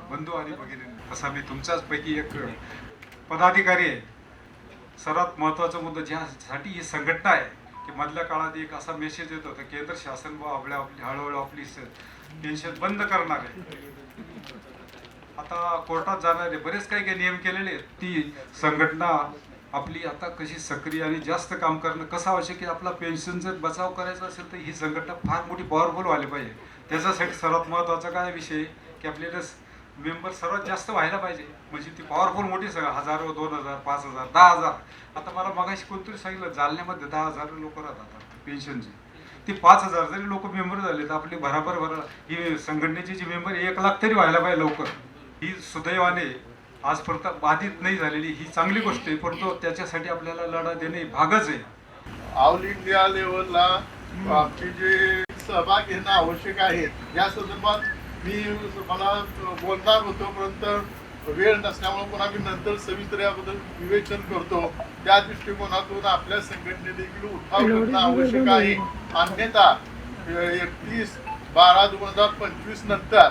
बंधू आणि भगिनी, असा मी तुमच्याच पैकी एक पदाधिकारी आहे. सर्वात महत्त्वाचा मुद्दा ज्यासाठी ही संघटना आहे की मधल्या काळात एक असा मेसेज येत होता, केंद्र शासन आपली हळूहळू आपली पेन्शन बंद करणार आहे, आता कोर्टात जाणार आहे, बरेच काही काही नियम केलेले आहेत. ती संघटना आपली आता कशी सक्रिय आणि जास्त काम करणं कसं आवश्यक आहे. आपला पेन्शन जर बचाव करायचा असेल तर ही संघटना फार मोठी पॉवरफुल व्हायला पाहिजे. त्याच्यासाठी सर्वात महत्त्वाचा काय विषय की आपल्याला मेंबर सर्वात जास्त व्हायला पाहिजे. म्हणजे ती पॉवरफुल मोठी सगळं, हजारो, 2000, 5000, 10000. आता मला मगाशी कोणतरी सांगितलं जालन्यामध्ये 10,000 लोक राहतात पेन्शनचे. ती 5000 जरी लोक मेंबर झाले तर आपली भराभर ही संघटनेची जी मेंबर 1 लाख तरी व्हायला पाहिजे लवकर. ही सुदैवाने आजपर्यंत बाधित नाही झालेली ही चांगली गोष्ट आहे, परंतु त्याच्यासाठी आपल्याला लढा देणे भागच आहे. ऑल इंडिया लेवलला आमची जे सहभाग घेणं आवश्यक आहे या संदर्भात मी मला बोलणार होतो, परंतु वेळ नसल्यामुळे पुन्हा मी नंतर सविस्तर याबद्दल विवेचन करतो. त्या दृष्टिकोनातून आपल्या संघटने देखील उठाव करणं आवश्यक आहे. अन्यथा 31/12/2025 नंतर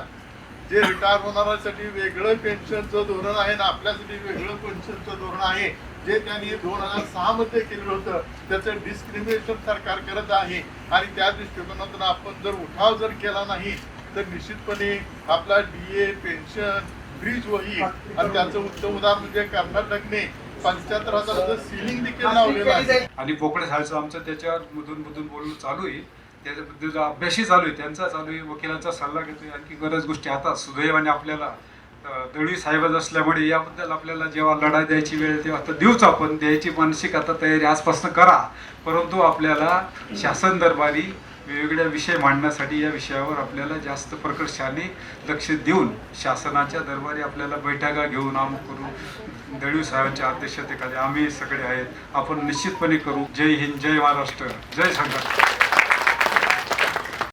जे रिटायर होणाऱ्यासाठी वेगळं पेन्शनचं धोरण आहे ना आपल्यासाठी वेगळं पेन्शनचं धोरण आहे, जे त्यांनी 2006 मध्ये केलेलं होतं त्याचं डिस्क्रिमिनेशन सरकार करत आहे. आणि त्या दृष्टिकोनातून आपण जर उठाव जर केला नाही तर निश्चितपणे आपला DA पेन्शन फ्रीज होईल. आणि त्याचं उत्तम उदाहरण म्हणजे कर्नाटकने 75,000 सिलिंग देखील लावलेलं आहे. आणि पोकळे साहेबचं आमचं त्याच्यावर मधून बोलणं चालू आहे, त्याच्याबद्दल अभ्यासही चालू आहे, त्यांचा चालू आहे, वकिलांचा सल्ला घेतोय. आणखी बऱ्याच गोष्टी आता सुदैवाने आपल्याला दळवी साहेबच असल्यामुळे याबद्दल आपल्याला जेव्हा लढाई द्यायची वेळ तेव्हा आता देऊच, आपण द्यायची मानसिक आता तयारी आजपासून करा. परंतु आपल्याला शासन दरबारी वेगवेगळ्या विषय मांडण्यासाठी या विषयावर आपल्याला जास्त प्रकर्षाने लक्ष देऊन शासनाच्या दरबारी आपल्याला बैठका घेऊन आम्ही करू. दळवी साहेबांच्या अध्यक्षतेखाली आम्ही सगळे आहेत, आपण निश्चितपणे करू. जय हिंद, जय महाराष्ट्र, जय संघर्ष.